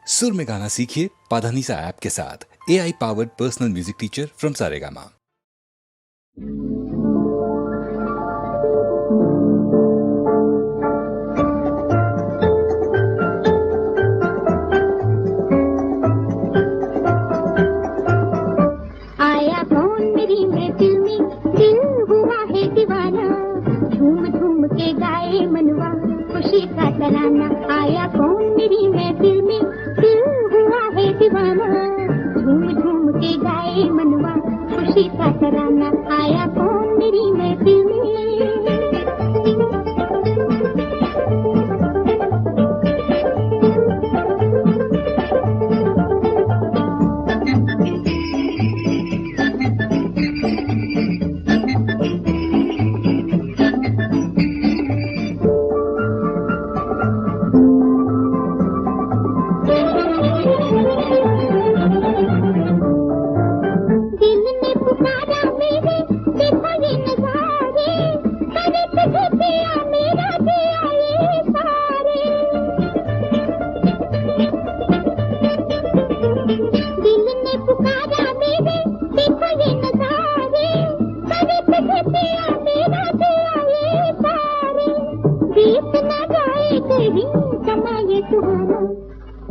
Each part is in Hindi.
सुर में गाना सीखिए पाधानीसा ऐप के साथ। AI powered personal music teacher from Saregama. आया कौन मेरी महफिल में, दिल हुआ है दीवाना, झूम झूम के गाए मनवा खुशी का तराना। आया कौन मेरी महफिल में, दिल हुआ है दीवाना, झूम झूम के गाए मनवा खुशी का तराना। आया कौन मेरी महफिल में।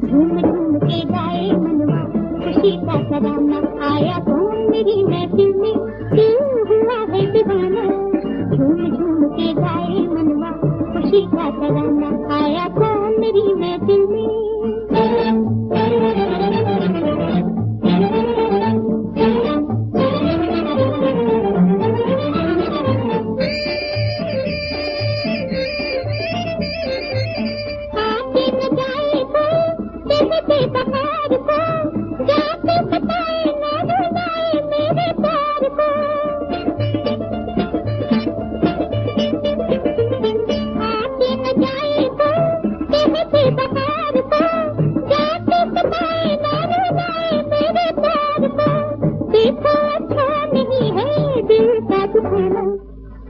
झूम झूम के गाए मनवा खुशी का तराना। आया कौन मेरी महफिल में, दिल हुआ है दीवाना, झूम झूम के गाए मनवा खुशी का तराना। आया कौन मेरी महफिल में।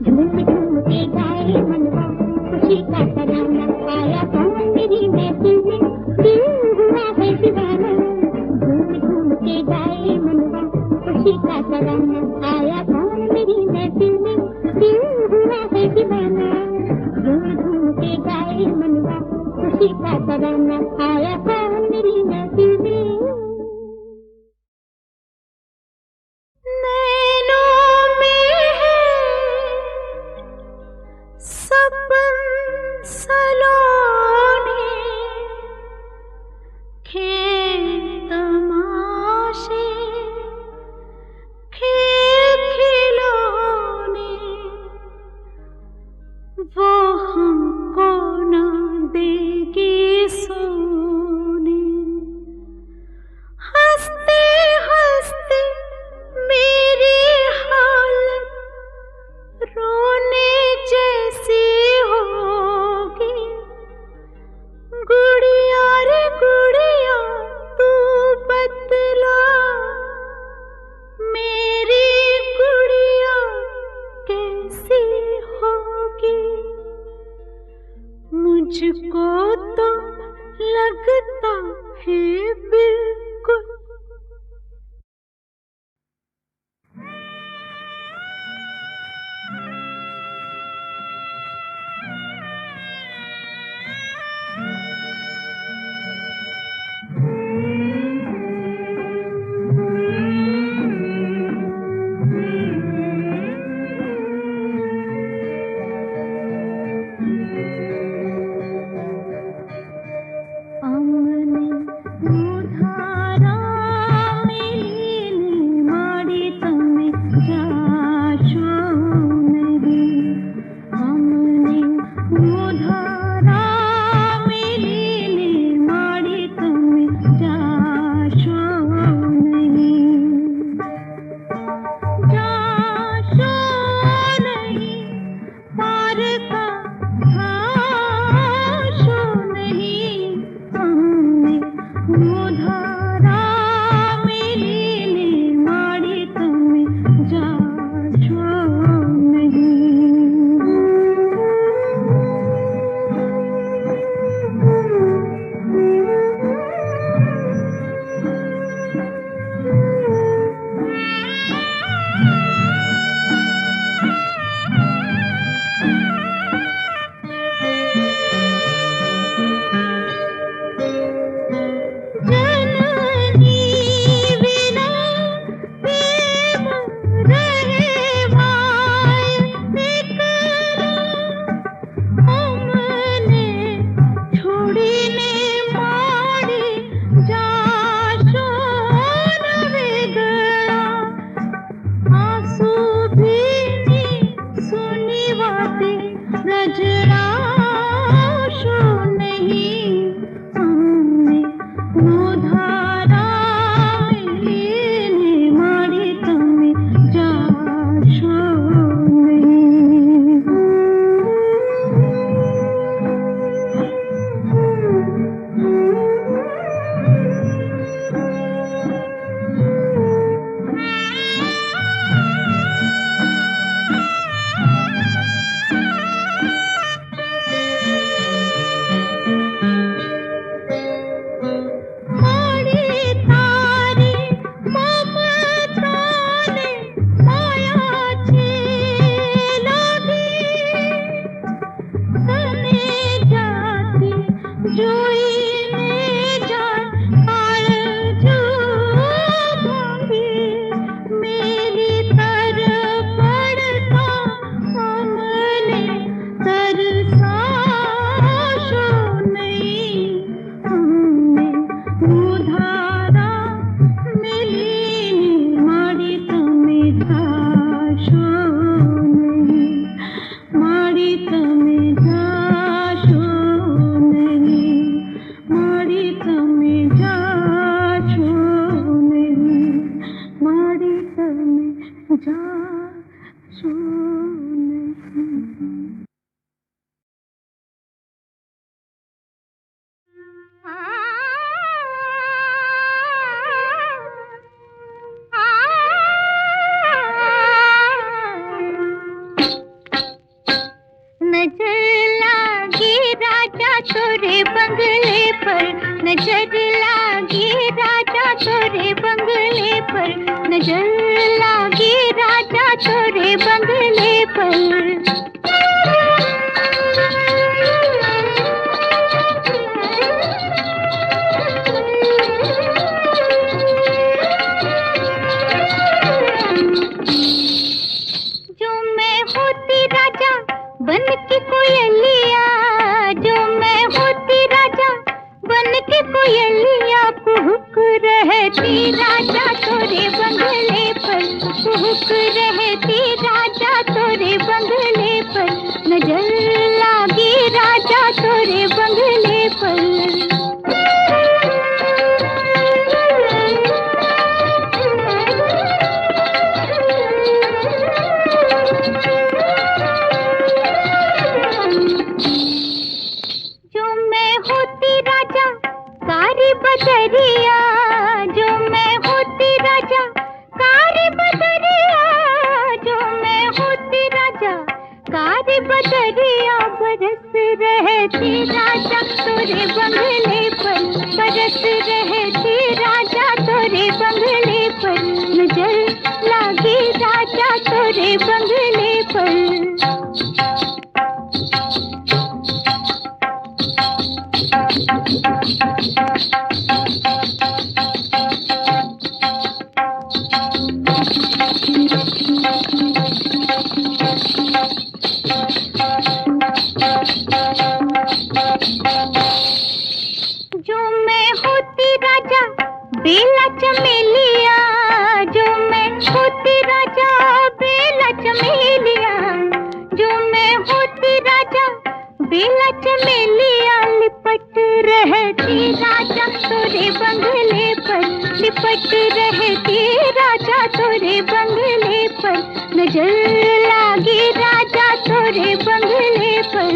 झूम झूम के गाए मनवा खुशी का तराना। आया कौन मेरी महफिल में, दिल हुआ है दीवाना, झूम झूम के गाए मनवा खुशी का तराना। आया कौन मेरी महफिल में, दिल हुआ है दीवाना, झूम झूम के गाए मनवा खुशी का तराना। आया कौन मेरी महफिल में। मुझको तो लगता है बिल्कुल नजर लागी राजा तोरे बंगले पर, नजर लागी राजा तोरे बंगले पर। बन के कोयलिया, जो मैं होती राजा बन के कोयलिया, कुहुक रहती राजा तोरे बंगले पर, कुहुक रहती राजा तोरे बंगले पर, नजर लागी राजा तोरे बंगले पर। बदरिया, जो मैं होती राजा कारी बदरिया, जो मैं होती राजा कारी बदरिया, बरस रहती राजा तोरे बंगले पर, बरस रहती राजा तोरे बंगले पर, नजर लागी राजा तोरे बंगले पर। जो मैं होती राजा बेला चमेलिया, जो मैं होती राजा बेला चमेलिया, जो मैं होती राजा बेला चमेलिया, लिपट रहती राजा तोरे बंगले पर, लिपट रहती राजा तोरे बंगले पर, नजर लागी राजा तोरे बंगले पर।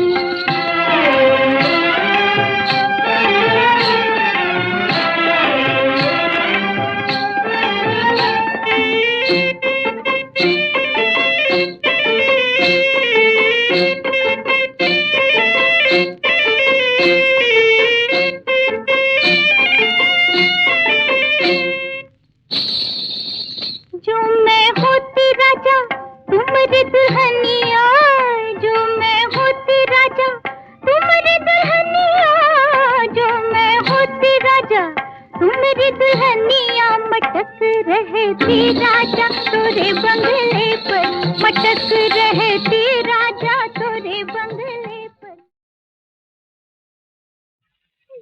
जो मैं होती राजा तुम्हारी दुल्हनिया, जो मैं होती राजा तुम्हारी दुल्हनिया, जो मैं होती राजा तुम्हारी दुल्हनिया, मटक रहती राजा तोरे बंगले पर, मटक रहती राजा तोरे बंगले पर।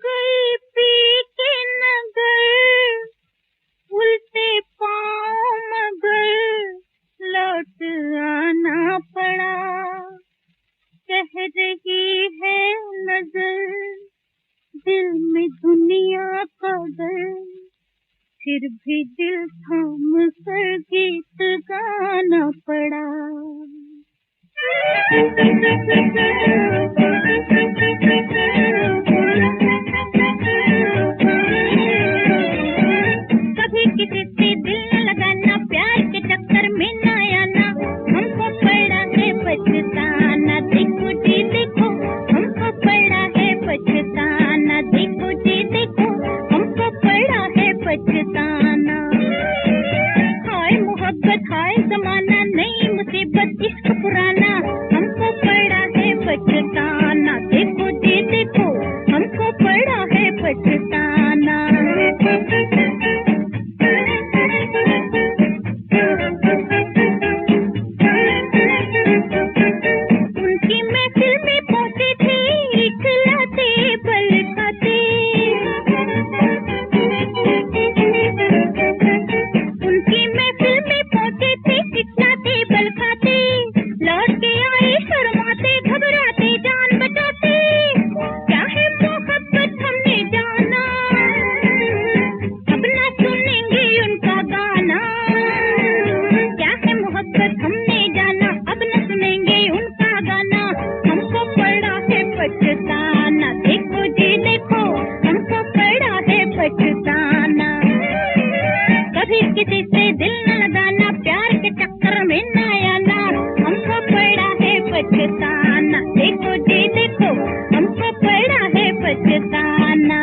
गई पी के नगर उल्टे पाँव मगर लौट आना पड़ा, कह रही है नजर दिल में दुनिया का डर, फिर भी दिल थाम कर गीत गाना पड़ा। कभी किसी से दिल न लगाना, प्यार के चक्कर में न आना, हमको पड़ा है पछताना, देखो जी देखो हमको पड़ा है पछताना, देखो जी देखो हमको पड़ा है पछताना। हाय मोहब्बत हाय जमाना, नई मुसीबत इश्क पुराना, हमको पड़ा है पछताना, देखो जी देखो हमको पड़ा है पछताना। उनकी महफिल में पहुंचे थे इखलाते बल खाते, उनकी महफिल में पहुंचे थे इखलाते बल खाते, लौट के आए शर्माते घबराते जान बचाते, क्या है मोहब्बत हमने जाना, अब ना सुनेंगे उनका गाना, क्या है मोहब्बत हमने जाना, अब न सुनेंगे उनका गाना, हमको पड़ा है पछताना, देखो जी देखो हमको पड़ा है पछताना। कभी किसी से दिल न लगाना, प्यार के चक्कर में न आना, हमको पड़ा है पछताना, देखो जी देखो हमको पड़ा है पछताना।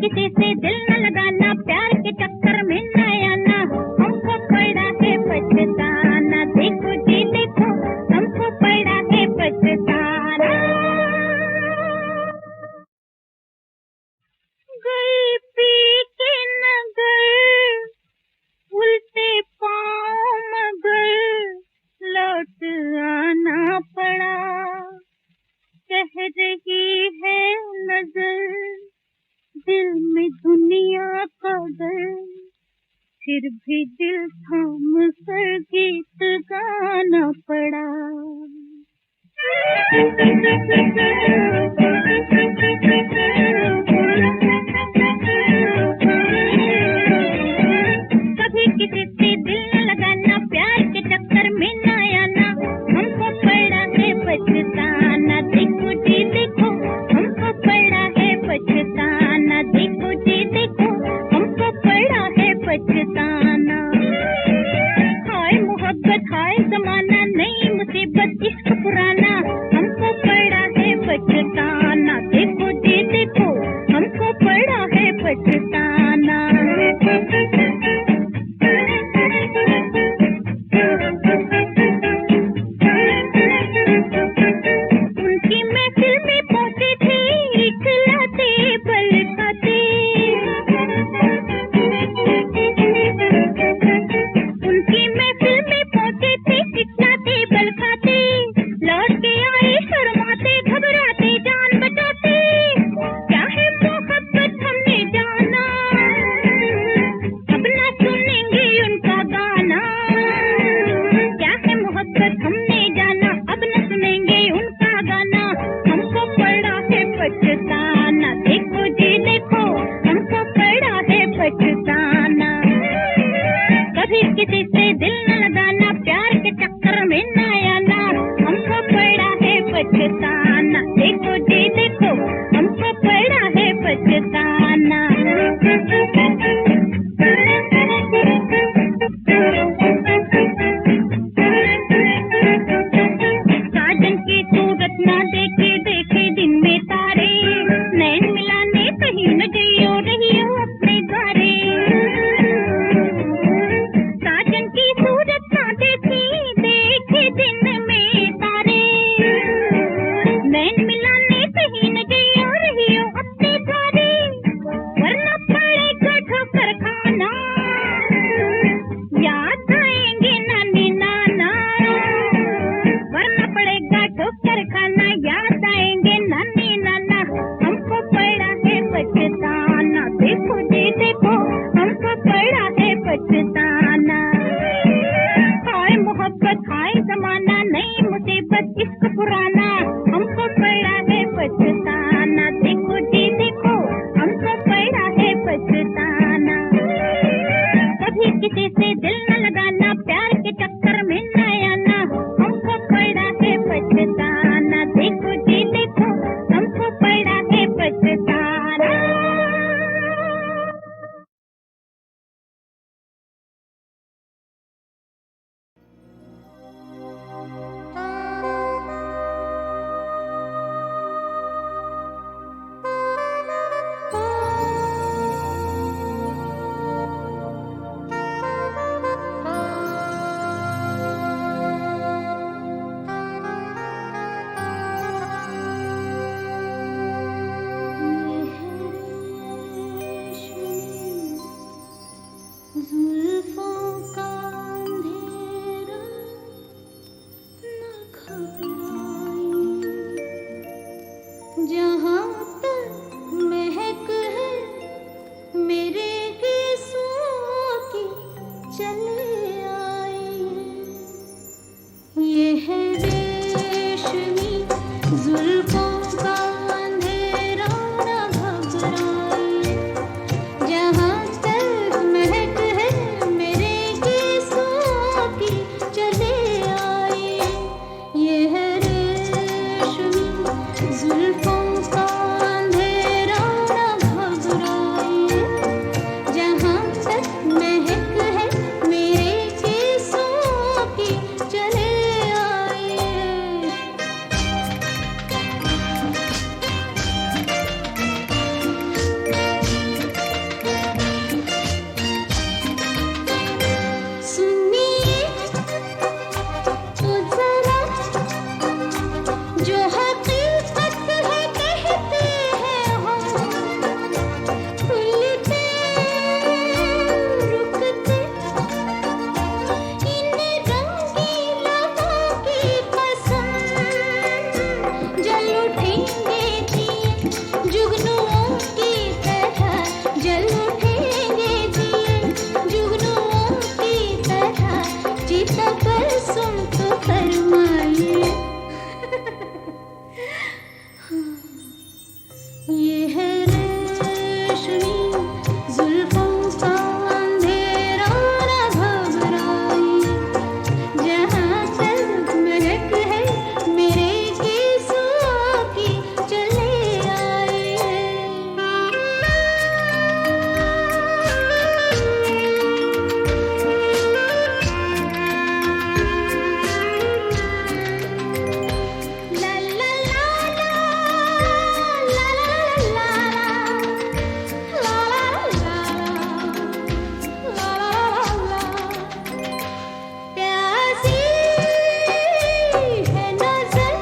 किसी से दिल न लगाना, प्यार के चक्कर में न आना, हमको पड़ा है पछताना। देखो जी देखो, हमको पड़ा है पछताना। गई पी के नगर, उल्टे पाँव मगर लौट आना पड़ा। कह रही है नजर दिल में दुनिया का डर, फिर भी दिल थाम कर गीत गाना पड़ा। कभी किसी से दिल न लगाना, प्यार के चक्कर में न आना, हमको पड़ा है पछताना। देखो जी देखो, हमको पड़ा है पछताना। देखो जी देखो, हमको पड़ा है पछताना। हाय मोहब्बत हाय जमाना, नई मुसीबत इश्क पुराना, हमको पड़ा है पछताना। ये है रेशमी जुल्फों का अंधेरा न घबराई, जहाँ तक महक है मेरे केसों की चले आए। ला ला ला ला, ला ला ला ला, ला ला ला, प्यासी है नजर,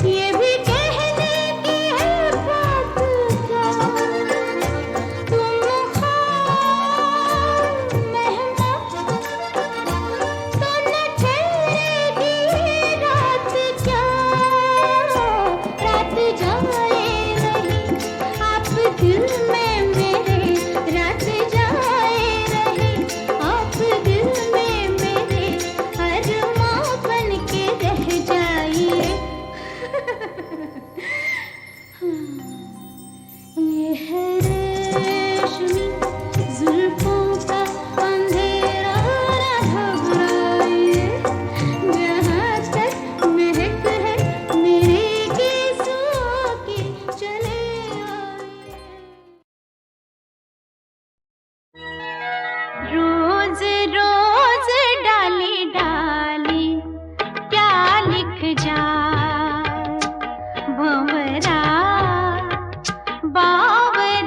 ये भी कहने की है बात क्या, तुम खाब मेहमान तो न ठहरेगी रात क्या, रात जाए नहीं आप दिल में मेरे, रात जाए नहीं आप दिल में मेरे, अरमां बन के रह जाइए। ये है रेशमी जुल्फों का अंधेरा न घबराइए, जहाँ तक महक है मेरे केसों की चले आइए। रोज रोज डाली डाली क्या लिख जाए भंवरा बावरा,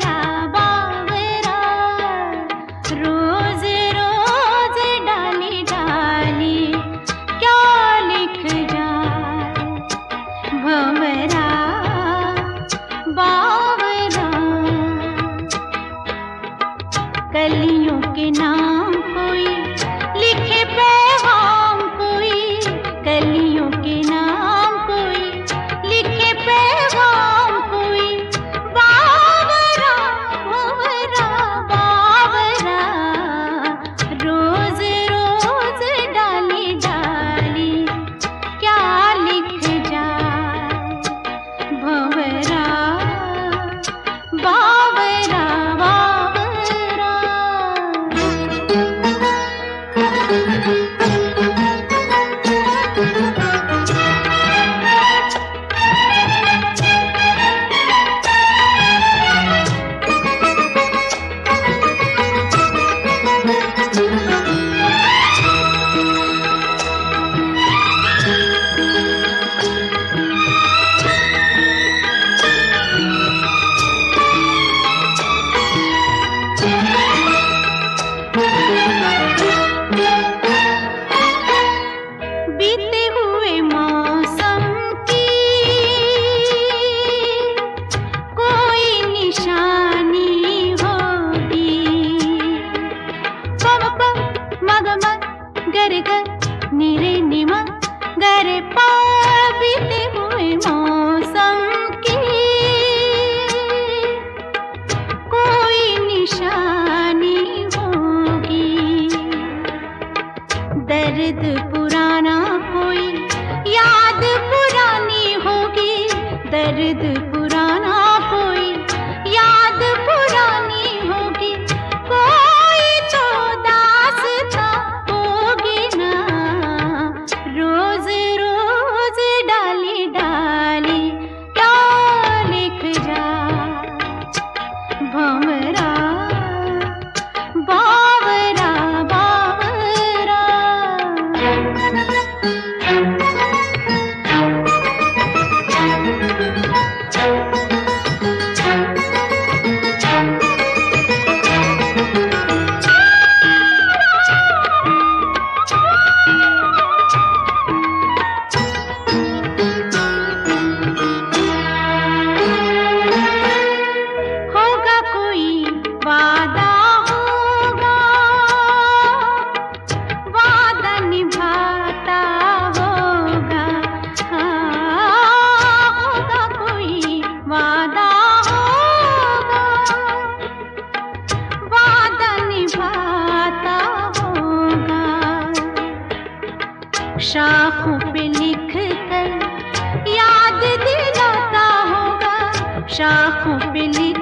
शाखों पे लिख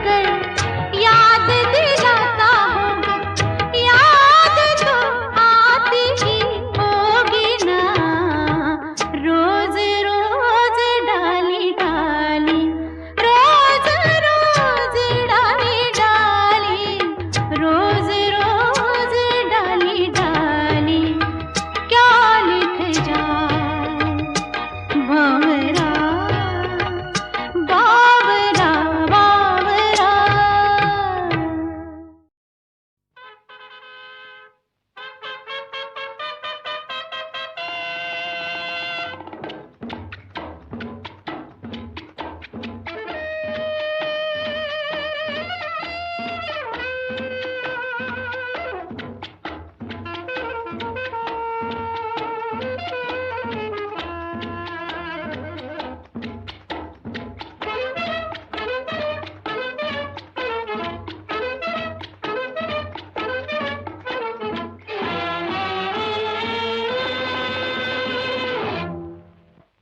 कर याद दिलाता होगा, याद तो आती ही होगी ना। रोज रोज डाली डाली, रोज रोज डाली डाली, रोज रोज डाली डाली, क्या लिख जाए भंवरा बावरा बावरा।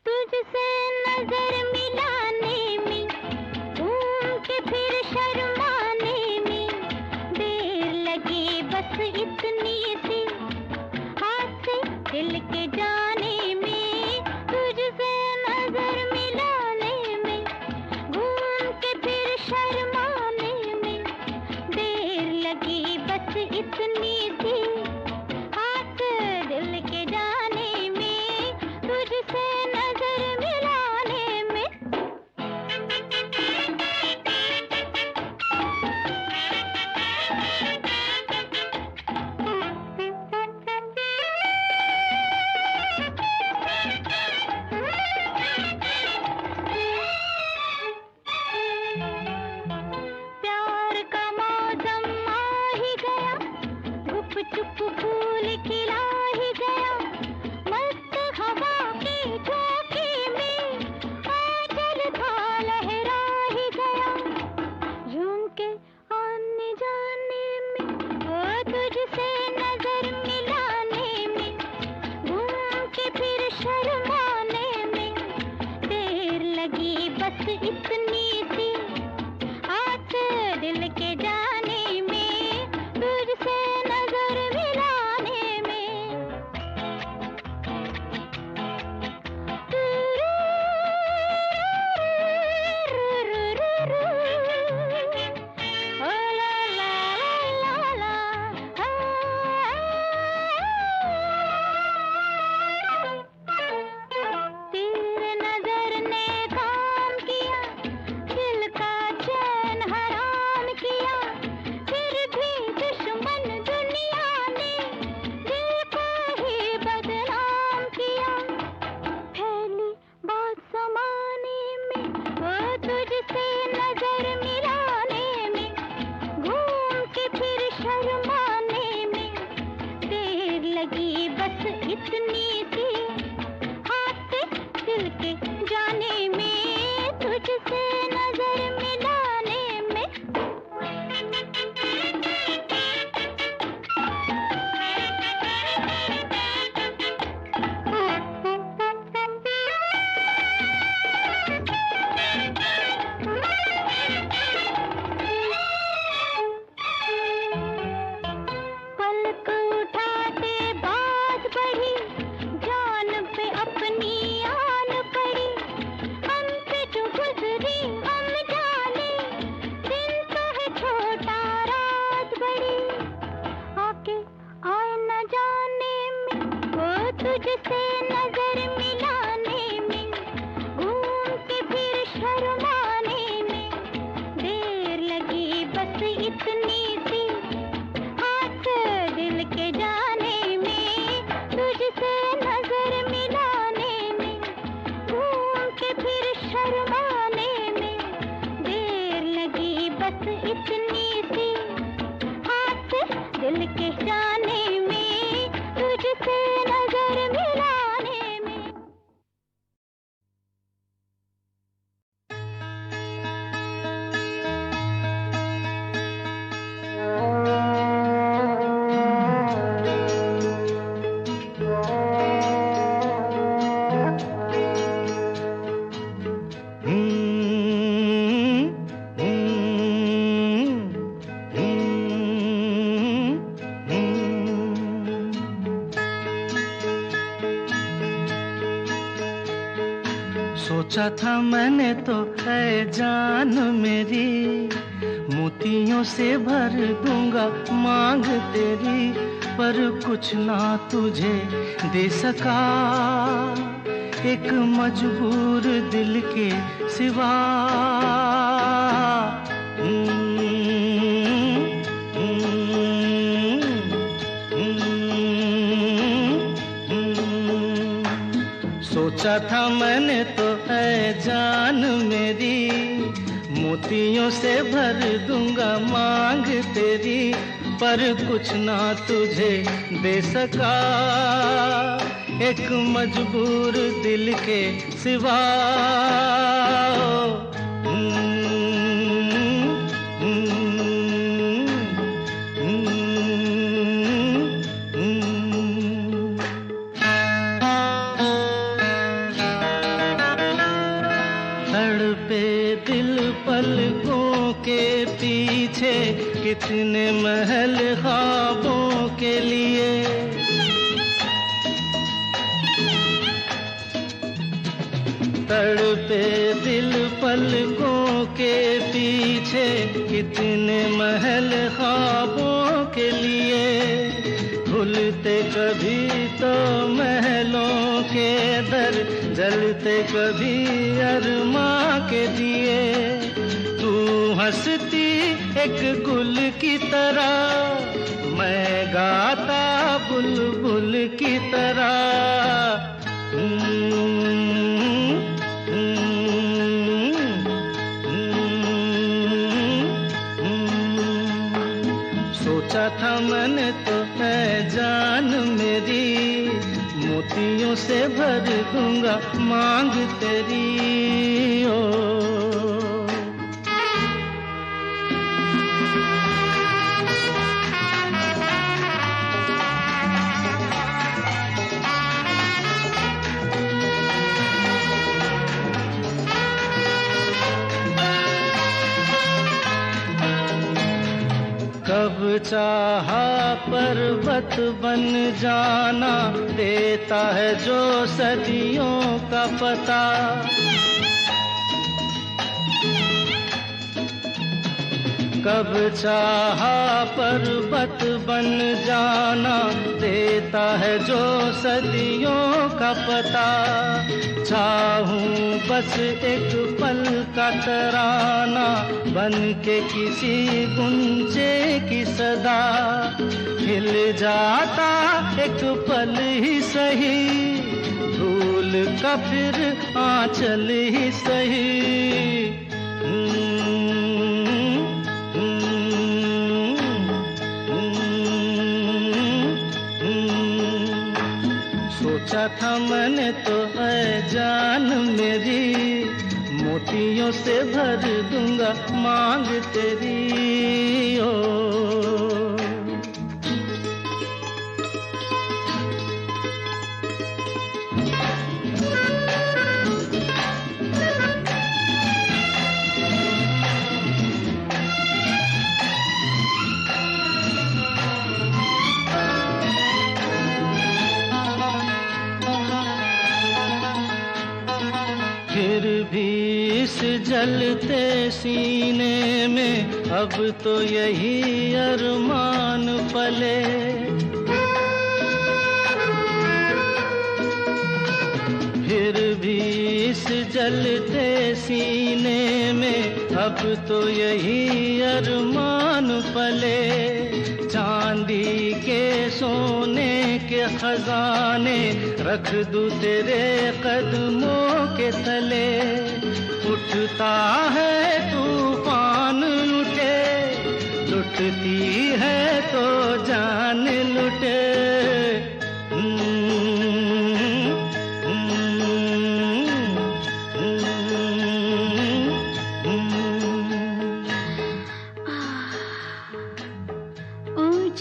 तुझसे नजर मिलाने में, घूम के फिर शर्माने में, देर लगी बस इतनी सी, हाथ से दिल के जाने में। तुझसे नजर मिलाने में, घूम के फिर शर्माने में, देर लगी बस इतनी सी, हाथ दिल के जाने में। तुझसे नजर मिलाने में। प्यार का मौसम आ ही गया, गुप चुप फूल खिला ही गया, मस्त हवा की झोंके में आंचल था लहरा ही गया। झूम के आने जाने में, ओ तुझसे नजर मिलाने में, घूम के फिर शर्माने में, देर लगी बस इतनी सी, हाथ दिल के जाने में। तुझसे नजर मिलाने में। ओ ला ला ला ला, तेरे नजर ने काम किया, दिल का चैन हराम किया, फिर भी दुश्मन दुनिया ने दिल को ही बदनाम किया। फैली बात समाने में, वो तुझसे नजर मिलाने में, घूम के फिर शर्माने में, देर लगी बस इतनी सी, हाथ दिल के जाने में। तुझसे नजर मिलाने में। पलक उठाते बात बढ़ी, जान पे अपनी आन पड़ी, हम पे जो गुजरी हम जाने, दिन तो है छोटा रात बड़ी। आके आए न जाने में, वो तुझसे नजर मिलाने में, घूम के फिर शर्माने में, देर लगी बस इतनी सी, हाथ दिल के जाने में। तुझसे नजर मिलाने में, घूम के फिर शर्माने में, देर लगी बस इतनी सी, हाथ दिल के जाने में। तुझसे नजर मिलाने में। सोचा था मैंने तो है जान मेरी, मोतियों से भर दूंगा मांग तेरी, पर कुछ ना तुझे दे सका एक मजबूर दिल के सिवा। सोचा था मैंने तो है जान मेरी, मोतियों से भर दूंगा मांग तेरी, पर कुछ ना तुझे दे सका एक मजबूर दिल के सिवा। तड़पे दिल पलकों के पीछे, कितने महल ख्वाबों के लिए। तड़पे दिल पलकों के पीछे, कितने महल ख्वाबों के लिए। भूलते कभी तो महलों के दर, जलते कभी अरमां के दिए। तू हंसती एक गुल की तरह, मैं गाता बुलबुल की तरह। सोचा था मैंने तो है जान मेरी, मोतियों से भर दूंगा मांग तेरी। ओ कब चाहा पर्वत बन जाना, देता है जो सदियों का पता। कब चाहा पर्वत बन जाना, देता है जो सदियों का पता। चाहूं बस एक पल का तराना, बन के किसी गुंजे की सदा। हिल जाता एक पल ही सही, धूल का फिर आंचल ही सही। सोचा था मैंने तो है जान मेरी, मोतियों से भर दूंगा मांग तेरी। ओ फिर भी इस जलते सीने में अब तो यही अरमान पले। फिर भी इस जलते सीने में अब तो यही अरमान पले। चांदी के सोने के खजाने रख दूं तेरे कदमों के तले। उठता है तूफान लुटे, लुटती है तो जान लुटे।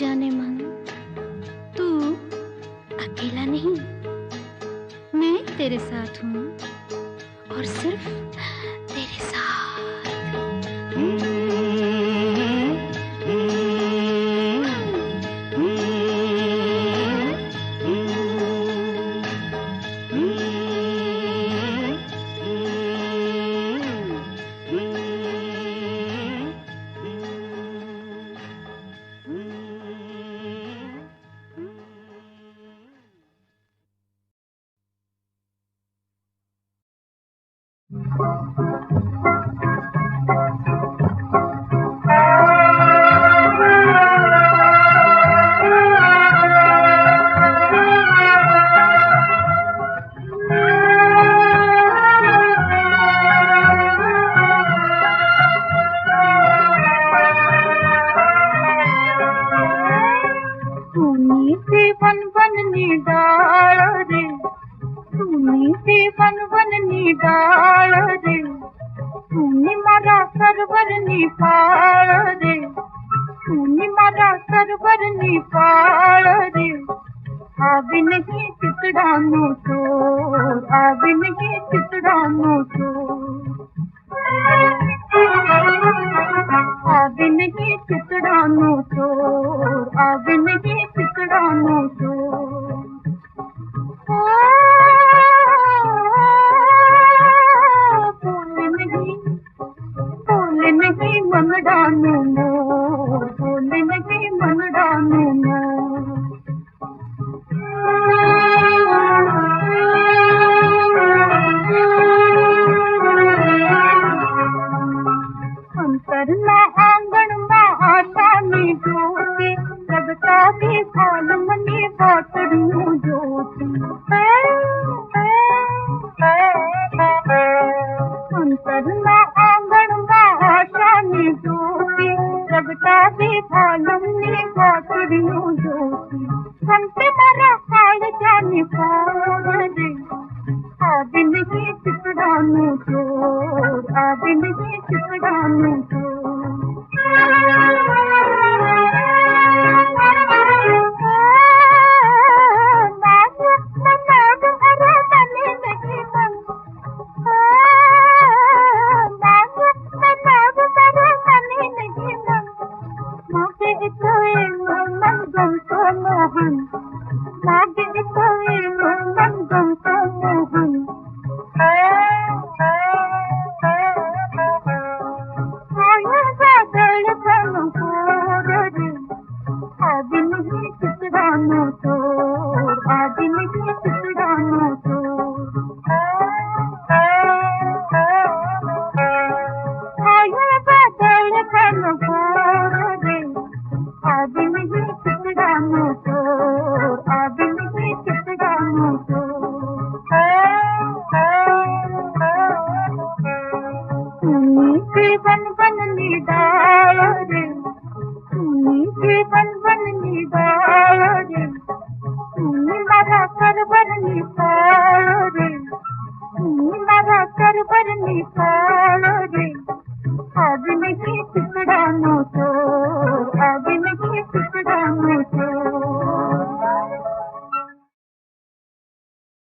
जाने मन, तू अकेला नहीं, मैं तेरे साथ हूँ और सिर्फ तेरे साथ। सरवरनी फाळ रे तूने मारा सरवरनी फाळ रे आवे नहीं चितड़ानो चोर आवे नहीं चितड़ानो चोर आवे नहीं चितड़ानो चोर आवे नहीं चितड़ानो चोर बोले नहीं मन डानो मोर बोले नहीं मन डानो मोर अंतरना आंगण में आशा में ज्योति जगता भी फाल मनी बातड़ू ज्योति अंतरना आंगण में आशा में ज्योति जगता भी फाल मनी बातड़ू ज्योति हमसे मरा काल जाने फोड़ रे आवे नहीं चितड़ानो चोर आवे नहीं चितड़ानो चोर सरवरनी फाळ रे तूने मारा सरवरनी फाळ